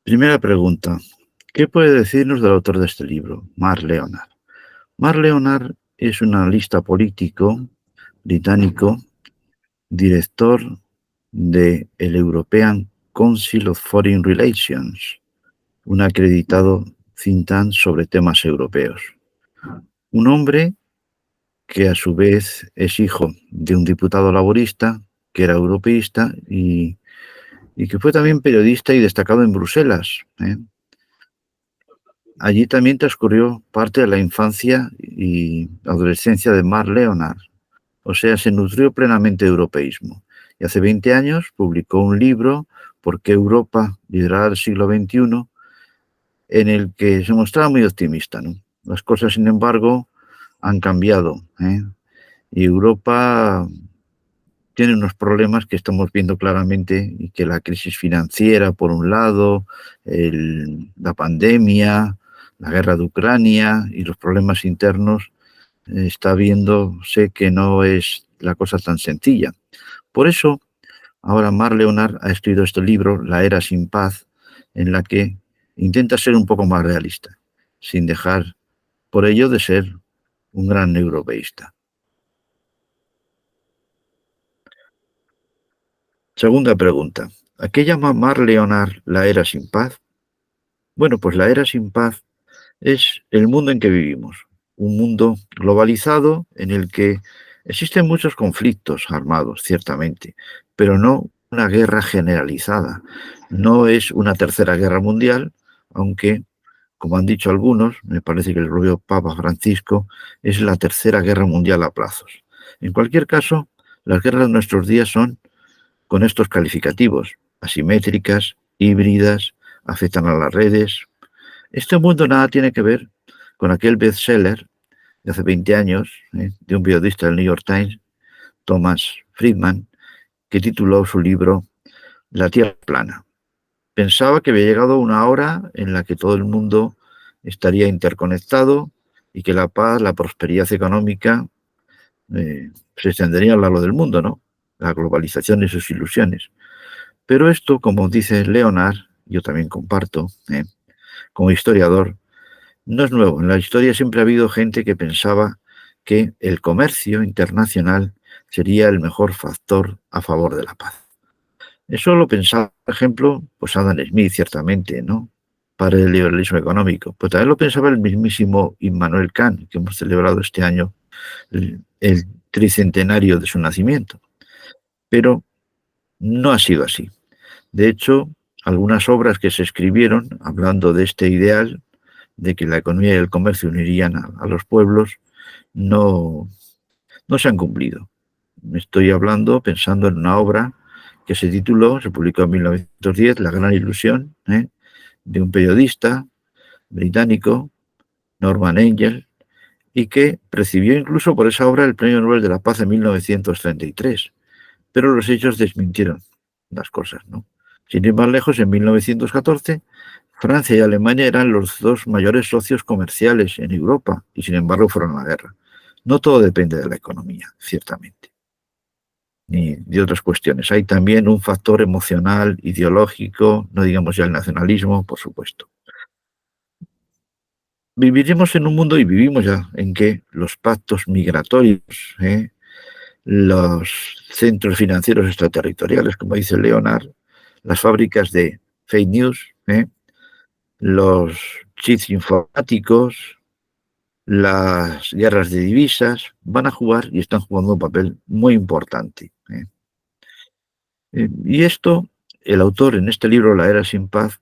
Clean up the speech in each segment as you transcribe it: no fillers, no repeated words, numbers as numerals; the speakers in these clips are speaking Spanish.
Primera pregunta. ¿Qué puede decirnos del autor de este libro, Mark Leonard? Mark Leonard es un analista político británico, director de el European Council of Foreign Relations, un acreditado think tank sobre temas europeos. Un hombre que a su vez es hijo de un diputado laborista, que era europeísta y que fue también periodista y destacado en Bruselas. Allí también transcurrió parte de la infancia y adolescencia de Mark Leonard, o sea, se nutrió plenamente de europeísmo. Y hace 20 años publicó un libro, ¿Por qué Europa liderará el siglo XXI?, en el que se mostraba muy optimista, ¿no? Las cosas, sin embargo, han cambiado, y Europa tiene unos problemas que estamos viendo claramente y que la crisis financiera, por un lado, la pandemia, la guerra de Ucrania y los problemas internos, está viéndose que no es la cosa tan sencilla. Por eso, ahora Mark Leonard ha escrito este libro, La era sin paz, en la que intenta ser un poco más realista, sin dejar por ello de ser un gran europeísta. Segunda pregunta. ¿A qué llama Mark Leonard la era sin paz? Bueno, pues la era sin paz es el mundo en que vivimos, un mundo globalizado en el que existen muchos conflictos armados, ciertamente, pero no una guerra generalizada. No es una tercera guerra mundial, aunque, como han dicho algunos, me parece que el propio Papa Francisco, es la tercera guerra mundial a plazos. En cualquier caso, las guerras de nuestros días son con estos calificativos: asimétricas, híbridas, afectan a las redes. Este mundo nada tiene que ver con aquel bestseller de hace 20 años, de un periodista del New York Times, Thomas Friedman, que tituló su libro La Tierra plana. Pensaba que había llegado una hora en la que todo el mundo estaría interconectado y que la paz, la prosperidad económica se extendería a lo largo del mundo, ¿no? La globalización y sus ilusiones. Pero esto, como dice Leonard, yo también comparto, como historiador, no es nuevo. En la historia siempre ha habido gente que pensaba que el comercio internacional sería el mejor factor a favor de la paz. Eso lo pensaba, por ejemplo, pues Adam Smith, ciertamente, ¿no? Para el liberalismo económico. Pues también lo pensaba el mismísimo Immanuel Kant, que hemos celebrado este año el tricentenario de su nacimiento. Pero no ha sido así. De hecho, algunas obras que se escribieron hablando de este ideal, de que la economía y el comercio unirían a los pueblos, no, no se han cumplido. Estoy hablando, pensando en una obra que se tituló, se publicó en 1910, La gran ilusión, de un periodista británico, Norman Angell, y que recibió incluso por esa obra el Premio Nobel de la Paz en 1933. Pero los hechos desmintieron las cosas, ¿no? Sin ir más lejos, en 1914, Francia y Alemania eran los dos mayores socios comerciales en Europa y sin embargo fueron a la guerra. No todo depende de la economía, ciertamente, ni de otras cuestiones. Hay también un factor emocional, ideológico, no digamos ya el nacionalismo, por supuesto. Viviremos en un mundo, y vivimos ya, en que los pactos migratorios, los centros financieros extraterritoriales, como dice Leonard, las fábricas de fake news, los chips informáticos, las guerras de divisas, van a jugar y están jugando un papel muy importante. Y esto, el autor en este libro, La era sin paz,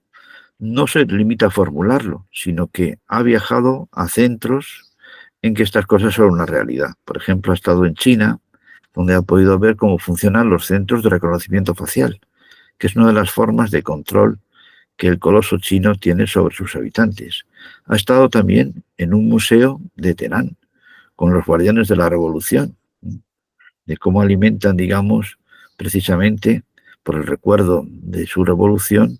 no se limita a formularlo, sino que ha viajado a centros en que estas cosas son una realidad. Por ejemplo, ha estado en China, donde ha podido ver cómo funcionan los centros de reconocimiento facial, que es una de las formas de control que el coloso chino tiene sobre sus habitantes. Ha estado también en un museo de Teherán, con los guardianes de la revolución, de cómo alimentan, digamos, precisamente por el recuerdo de su revolución,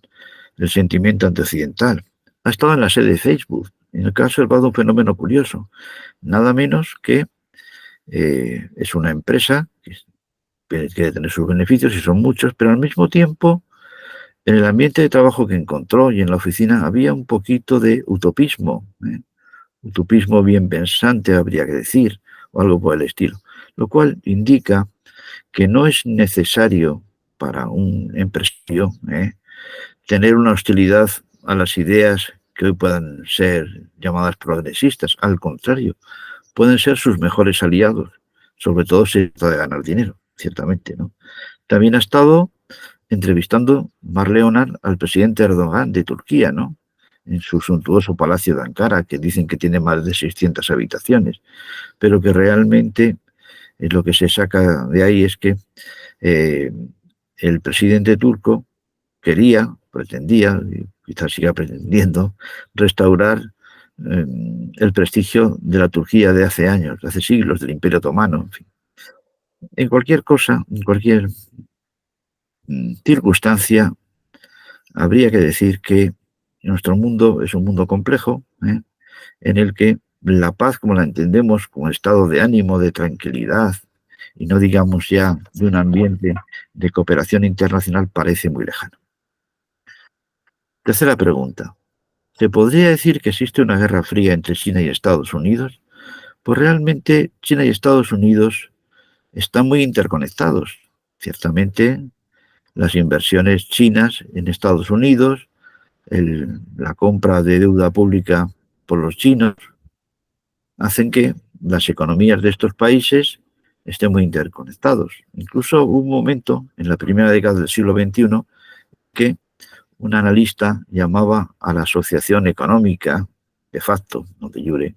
el sentimiento antioccidental. Ha estado en la sede de Facebook, en el que ha observado un fenómeno curioso, nada menos que es una empresa que quiere tener sus beneficios y son muchos, pero al mismo tiempo En el ambiente de trabajo que encontró y en la oficina había un poquito de utopismo, utopismo bien pensante, habría que decir, o algo por el estilo, lo cual indica que no es necesario para un empresario tener una hostilidad a las ideas que hoy puedan ser llamadas progresistas. Al contrario, pueden ser sus mejores aliados, sobre todo si se trata de ganar dinero, ciertamente, ¿no? También ha estado entrevistando Mar Leonard al presidente Erdogan de Turquía, ¿no? En su suntuoso palacio de Ankara, que dicen que tiene más de 600 habitaciones, pero que realmente lo que se saca de ahí es que eh, el presidente turco pretendía, y quizás siga pretendiendo, restaurar eh, el prestigio de la Turquía de hace años, de hace siglos, del Imperio Otomano, en fin. En cualquier cosa, en cualquier circunstancia, habría que decir que nuestro mundo es un mundo complejo, en el que la paz, como la entendemos, como estado de ánimo, de tranquilidad, y no digamos ya de un ambiente de cooperación internacional, parece muy lejano. Tercera pregunta. ¿Se podría decir que existe una guerra fría entre China y Estados Unidos? Pues realmente China y Estados Unidos están muy interconectados. Ciertamente, las inversiones chinas en Estados Unidos, la compra de deuda pública por los chinos, hacen que las economías de estos países estén muy interconectados. Incluso hubo un momento, en la primera década del siglo XXI, que un analista llamaba a la asociación económica, de facto, no de jure,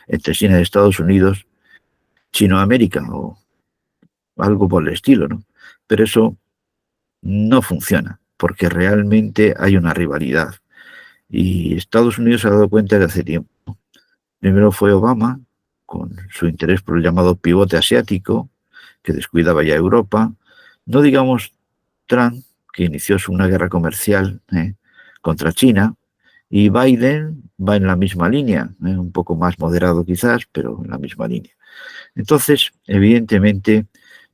entre China y Estados Unidos, Chinoamérica o algo por el estilo, ¿no? Pero eso no funciona, porque realmente hay una rivalidad. Y Estados Unidos se ha dado cuenta de hace tiempo. Primero fue Obama, con su interés por el llamado pivote asiático, que descuidaba ya Europa. No digamos Trump, que inició una guerra comercial contra China, y Biden va en la misma línea, un poco más moderado quizás, pero en la misma línea. Entonces, evidentemente,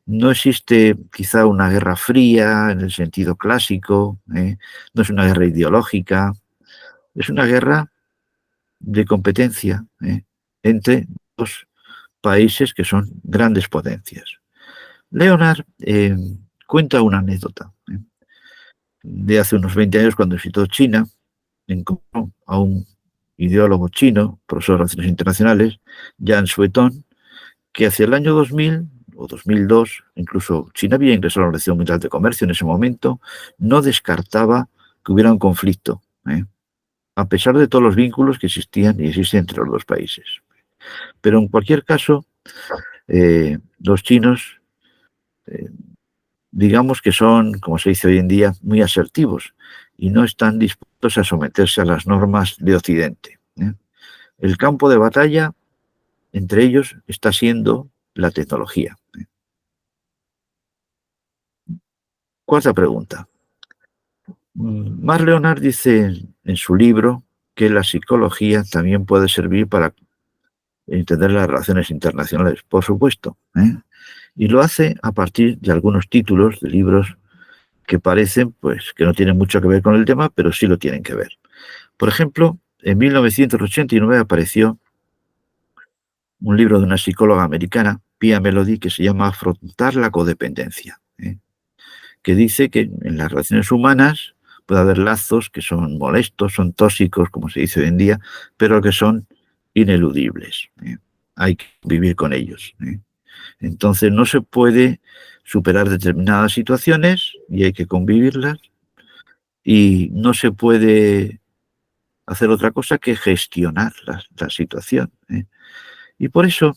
no existe quizá una guerra fría en el sentido clásico, no es una guerra ideológica, es una guerra de competencia entre dos países que son grandes potencias. Leonard cuenta una anécdota de hace unos 20 años cuando visitó China, encontró a un ideólogo chino, profesor de Relaciones Internacionales, Jan Sueton, que hacia el año 2000 o 2002, incluso China había ingresado a la Organización Mundial de Comercio en ese momento, no descartaba que hubiera un conflicto, a pesar de todos los vínculos que existían y existen entre los dos países. Pero en cualquier caso, los chinos, eh, digamos que son, como se dice hoy en día, muy asertivos y no están dispuestos a someterse a las normas de Occidente. El campo de batalla entre ellos está siendo la tecnología. Cuarta pregunta. Mark Leonard dice en su libro que la psicología también puede servir para entender las relaciones internacionales, por supuesto, y lo hace a partir de algunos títulos de libros que parecen pues que no tienen mucho que ver con el tema, pero sí lo tienen que ver. Por ejemplo, en 1989 apareció un libro de una psicóloga americana, Pia Melody, que se llama Afrontar la codependencia, que dice que en las relaciones humanas puede haber lazos que son molestos, son tóxicos, como se dice hoy en día, pero que son ineludibles. Hay que vivir con ellos. Entonces no se puede superar determinadas situaciones y hay que convivirlas y no se puede hacer otra cosa que gestionar la situación. Y por eso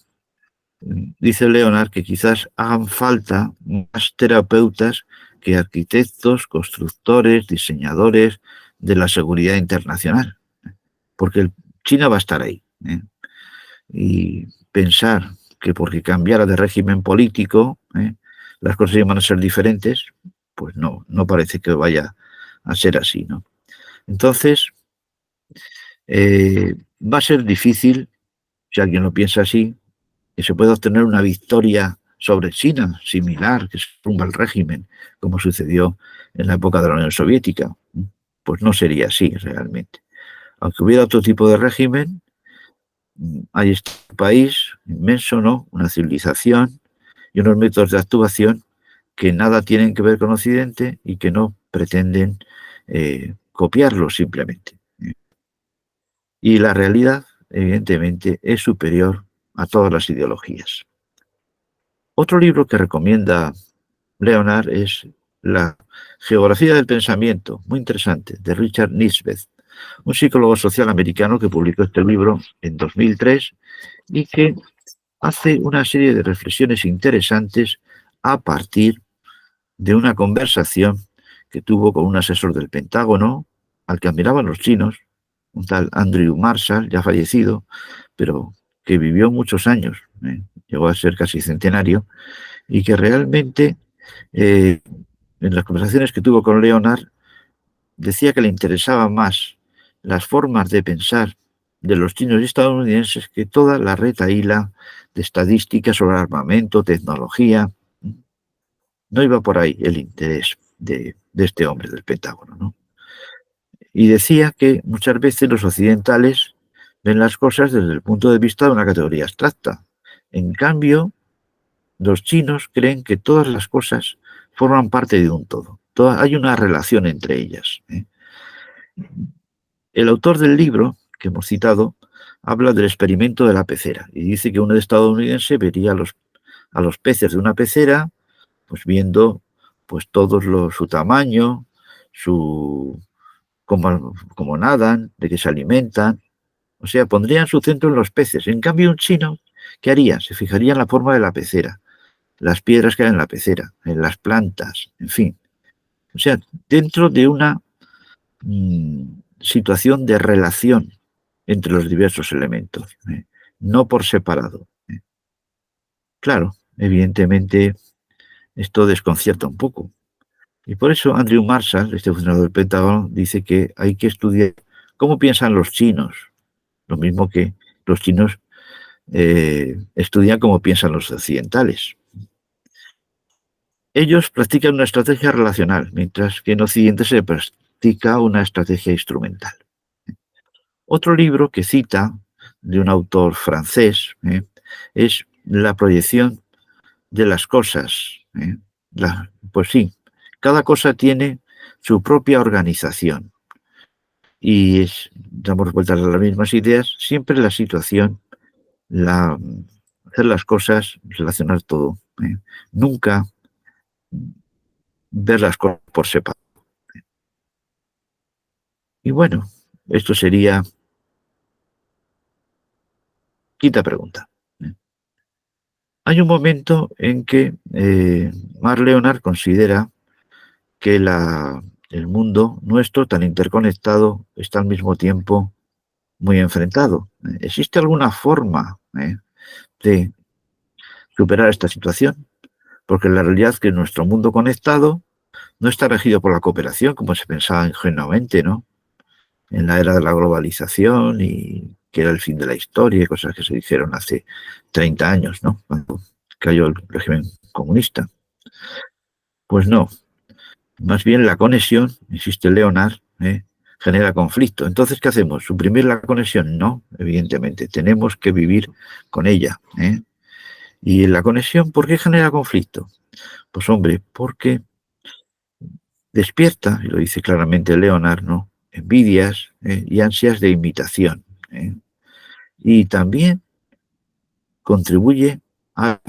dice Leonard que quizás hagan falta más terapeutas que arquitectos, constructores, diseñadores de la seguridad internacional, porque China va a estar ahí. Y pensar que porque cambiara de régimen político las cosas iban a ser diferentes, pues no, no parece que vaya a ser así, ¿no? Entonces, va a ser difícil, si alguien lo piensa así, que se pueda obtener una victoria sobre China, similar, que se tumba el régimen, como sucedió en la época de la Unión Soviética. Pues no sería así realmente. Aunque hubiera otro tipo de régimen, hay este país inmenso, ¿no? Una civilización y unos métodos de actuación que nada tienen que ver con Occidente y que no pretenden copiarlo simplemente. Y la realidad, evidentemente, es superior a todas las ideologías. Otro libro que recomienda Leonard es La geografía del pensamiento, muy interesante, de Richard Nisbett, un psicólogo social americano que publicó este libro en 2003 y que hace una serie de reflexiones interesantes a partir de una conversación que tuvo con un asesor del Pentágono, al que admiraban los chinos, un tal Andrew Marshall, ya fallecido, pero que vivió muchos años, llegó a ser casi centenario, y que realmente en las conversaciones que tuvo con Leonard decía que le interesaban más las formas de pensar de los chinos y estadounidenses que toda la retahíla de estadísticas sobre armamento, tecnología. No iba por ahí el interés de este hombre del Pentágono, ¿no? Y decía que muchas veces los occidentales ven las cosas desde el punto de vista de una categoría abstracta. En cambio, los chinos creen que todas las cosas forman parte de un todo. Hay una relación entre ellas. El autor del libro que hemos citado habla del experimento de la pecera y dice que un estadounidense vería a los peces de una pecera, pues viendo pues su tamaño, cómo nadan, de qué se alimentan. O sea, pondrían su centro en los peces. En cambio, un chino, ¿qué haría? Se fijaría en la forma de la pecera, las piedras que hay en la pecera, en las plantas, en fin. O sea, dentro de una situación de relación entre los diversos elementos, no por separado. Claro, evidentemente esto desconcierta un poco. Y por eso Andrew Marshall, este funcionario del Pentágono, dice que hay que estudiar cómo piensan los chinos, lo mismo que los chinos estudian cómo piensan los occidentales. Ellos practican una estrategia relacional, mientras que en Occidente se practica una estrategia instrumental. Otro libro que cita de un autor francés es La proyección de las cosas. Pues sí, cada cosa tiene su propia organización y damos vueltas a las mismas ideas, siempre la situación, hacer las cosas, relacionar todo. Nunca ver las cosas por separado. Y bueno, esto sería quinta pregunta. Hay un momento en que Mark Leonard considera que el mundo nuestro, tan interconectado, está al mismo tiempo muy enfrentado. ¿Existe alguna forma de superar esta situación? Porque la realidad es que nuestro mundo conectado no está regido por la cooperación, como se pensaba ingenuamente, ¿no? En la era de la globalización y que era el fin de la historia, cosas que se dijeron hace 30 años, ¿no? Cuando cayó el régimen comunista. Pues no, más bien la conexión, insiste Leonard, genera conflicto. Entonces, ¿qué hacemos? ¿Suprimir la conexión? No, evidentemente, tenemos que vivir con ella. ¿Y la conexión por qué genera conflicto? Pues hombre, porque despierta, y lo dice claramente Leonard, ¿no? Envidias y ansias de imitación. Y también contribuye a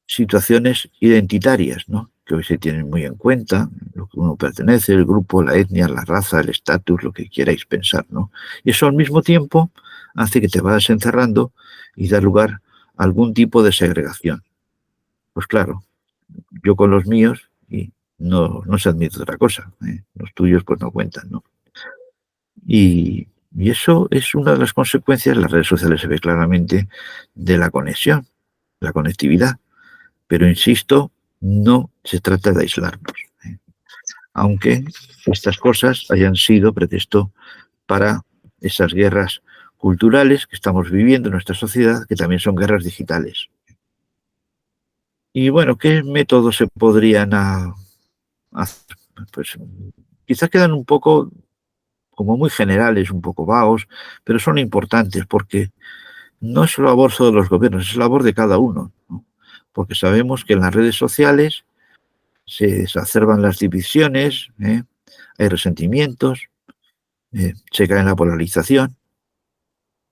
situaciones identitarias, ¿no? Que hoy se tienen muy en cuenta, lo que uno pertenece, el grupo, la etnia, la raza, el estatus, lo que queráis pensar, ¿no? Y eso al mismo tiempo hace que te vayas encerrando y da lugar a algún tipo de segregación. Pues claro, yo con los míos y no se admite otra cosa, los tuyos pues no cuentan, ¿no? Y eso es una de las consecuencias, las redes sociales se ve claramente, de la conexión, la conectividad. Pero insisto, no se trata de aislarnos, aunque estas cosas hayan sido pretexto para esas guerras culturales que estamos viviendo en nuestra sociedad, que también son guerras digitales. Y bueno, ¿qué métodos se podrían hacer? Pues quizás quedan un poco como muy generales, un poco vagos, pero son importantes porque no es labor solo de los gobiernos, es labor de cada uno, ¿no? Porque sabemos que en las redes sociales se exacerban las divisiones, hay resentimientos, se cae en la polarización.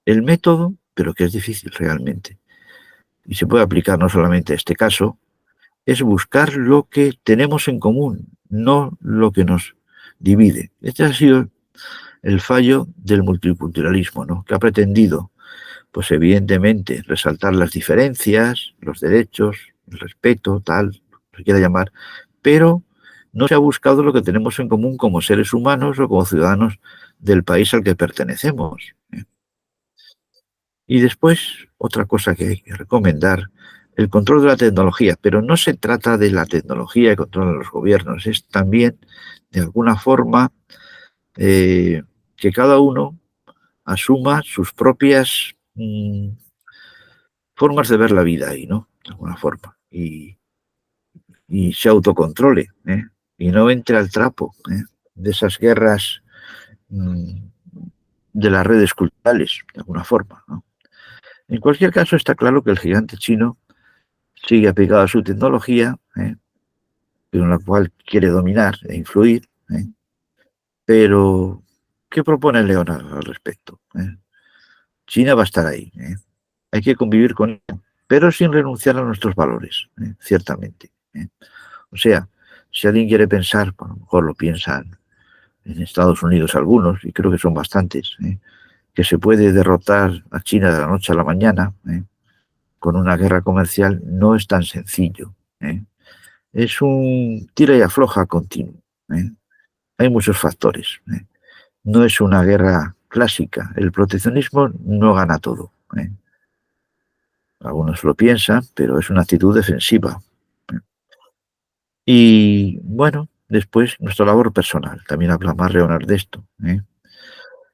El método, pero que es difícil realmente, y se puede aplicar no solamente a este caso, es buscar lo que tenemos en común, no lo que nos divide. Este ha sido el fallo del multiculturalismo, ¿no? Que ha pretendido, pues evidentemente, resaltar las diferencias, los derechos, el respeto, tal, se quiera llamar, pero no se ha buscado lo que tenemos en común como seres humanos o como ciudadanos del país al que pertenecemos. Y después, otra cosa que hay que recomendar, el control de la tecnología, pero no se trata de la tecnología que controlan los gobiernos, es también, de alguna forma, eh, que cada uno asuma sus propias formas de ver la vida ahí, ¿no? De alguna forma. Y se autocontrole, ¿eh? Y no entre al trapo, de esas guerras mm, de las redes culturales, de alguna forma, ¿no? En cualquier caso, está claro que el gigante chino sigue apegado a su tecnología, con la cual quiere dominar e influir, pero ¿qué propone Leonardo al respecto? China va a estar ahí, hay que convivir con ella, pero sin renunciar a nuestros valores, ciertamente. O sea, si alguien quiere pensar, a lo mejor lo piensan en Estados Unidos algunos, y creo que son bastantes, que se puede derrotar a China de la noche a la mañana, con una guerra comercial, no es tan sencillo. Es un tira y afloja continuo. ¿eh? Hay muchos factores. No es una guerra clásica. El proteccionismo no gana todo. Algunos lo piensan, pero es una actitud defensiva. ¿eh? Y bueno, después nuestra labor personal. También habla más Leonard de esto.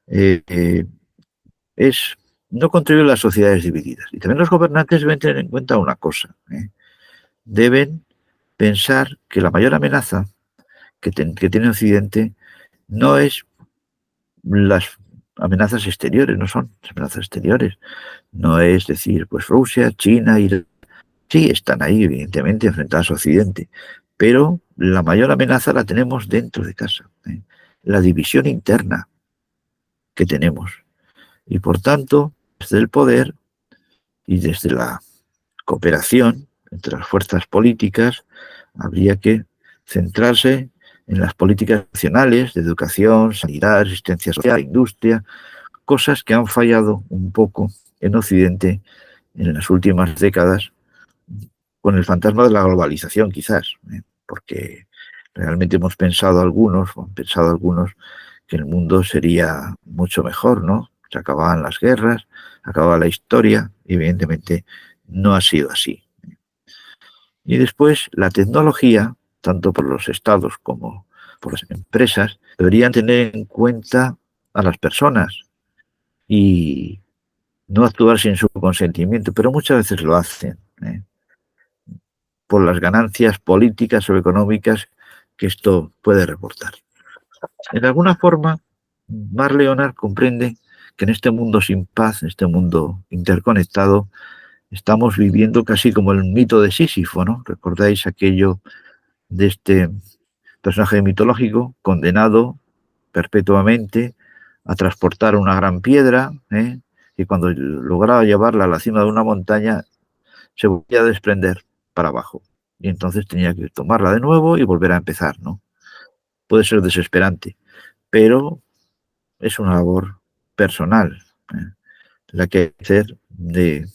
Eh, eh, es no contribuir a las sociedades divididas. Y también los gobernantes deben tener en cuenta una cosa. Deben pensar que la mayor amenaza que tiene Occidente no es las amenazas exteriores, no son las amenazas exteriores. No es decir, pues Rusia, China, Irán, sí están ahí, evidentemente, enfrentadas a Occidente, pero la mayor amenaza la tenemos dentro de casa, la división interna que tenemos. Y por tanto, desde el poder y desde la cooperación entre las fuerzas políticas, habría que centrarse en las políticas nacionales de educación, sanidad, asistencia social, industria, cosas que han fallado un poco en Occidente en las últimas décadas con el fantasma de la globalización, quizás, porque realmente hemos pensado algunos, o han pensado algunos, que el mundo sería mucho mejor, ¿no? Se acababan las guerras, acababa la historia, y evidentemente no ha sido así. Y después la tecnología, tanto por los estados como por las empresas, deberían tener en cuenta a las personas y no actuar sin su consentimiento, pero muchas veces lo hacen, por las ganancias políticas o económicas que esto puede reportar. En alguna forma, Mar Leonard comprende que en este mundo sin paz, en este mundo interconectado, estamos viviendo casi como el mito de Sísifo, ¿no? ¿Recordáis aquello de este personaje mitológico condenado perpetuamente a transportar una gran piedra, y cuando lograba llevarla a la cima de una montaña se volvía a desprender para abajo? Y entonces tenía que tomarla de nuevo y volver a empezar, ¿no? Puede ser desesperante, pero es una labor personal, la que hay que hacer de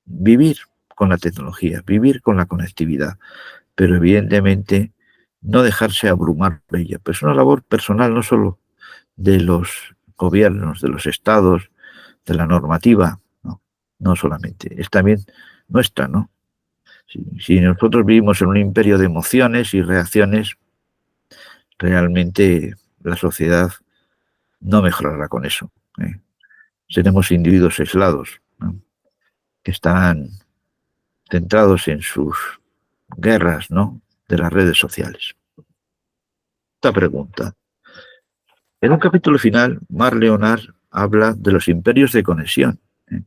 vivir con la tecnología, vivir con la conectividad, pero evidentemente no dejarse abrumar por ella. Pero es una labor personal no solo de los gobiernos, de los estados, de la normativa, no, no solamente, es también nuestra, ¿no? Si nosotros vivimos en un imperio de emociones y reacciones, realmente la sociedad no mejorará con eso. Seremos individuos aislados, ¿no? Que están centrados en sus guerras, ¿no?, de las redes sociales. Esta pregunta. En un capítulo final, Marc Leonard habla de los imperios de conexión. ¿Eh?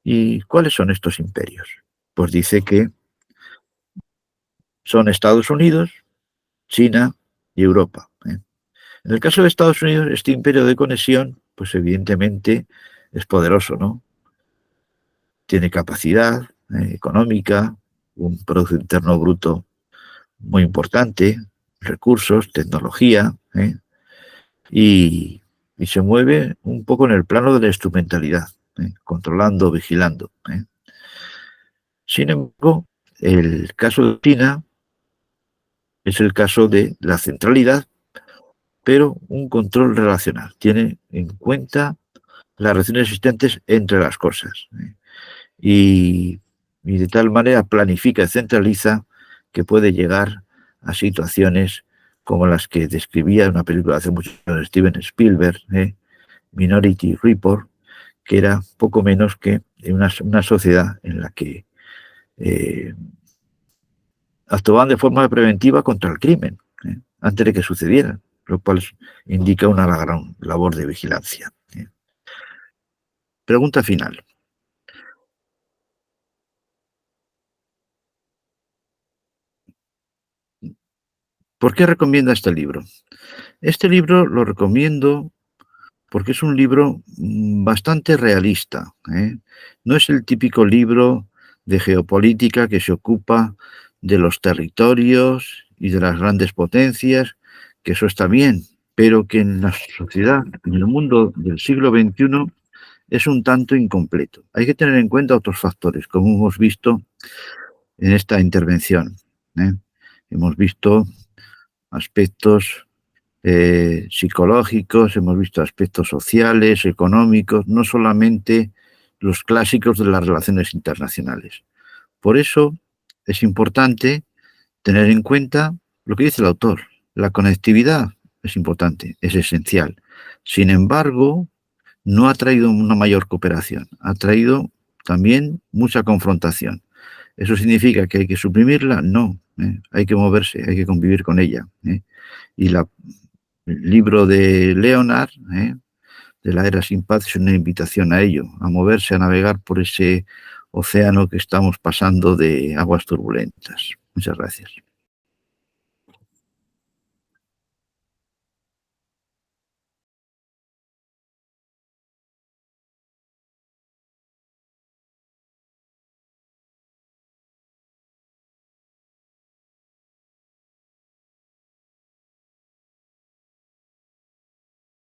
¿Y cuáles son estos imperios? Pues dice que son Estados Unidos, China y Europa. ¿Eh? En el caso de Estados Unidos, este imperio de conexión, pues evidentemente es poderoso, ¿no? Tiene capacidad económica, un Producto Interno Bruto muy importante, recursos, tecnología, y, y se mueve un poco en el plano de la instrumentalidad, controlando, vigilando. Sin embargo, el caso de China es el caso de la centralidad, pero un control relacional. Tiene en cuenta las relaciones existentes entre las cosas. Y, y de tal manera planifica y centraliza que puede llegar a situaciones como las que describía una película hace muchos años de Steven Spielberg, Minority Report, que era poco menos que una sociedad en la que eh, actuaban de forma preventiva contra el crimen, antes de que sucediera, lo cual indica una gran labor de vigilancia. Pregunta final. ¿Por qué recomienda este libro? Este libro lo recomiendo porque es un libro bastante realista. No es el típico libro de geopolítica que se ocupa de los territorios y de las grandes potencias, que eso está bien, pero que en la sociedad, en el mundo del siglo XXI, es un tanto incompleto. Hay que tener en cuenta otros factores, como hemos visto en esta intervención. ¿eh? Hemos visto aspectos psicológicos, hemos visto aspectos sociales, económicos, no solamente los clásicos de las relaciones internacionales. Por eso es importante tener en cuenta lo que dice el autor. La conectividad es importante, es esencial. Sin embargo, no ha traído una mayor cooperación, ha traído también mucha confrontación. ¿Eso significa que hay que suprimirla? No, hay que moverse, hay que convivir con ella. Y el libro de Leonard, de la era sin paz, es una invitación a ello, a moverse, a navegar por ese océano que estamos pasando de aguas turbulentas. Muchas gracias.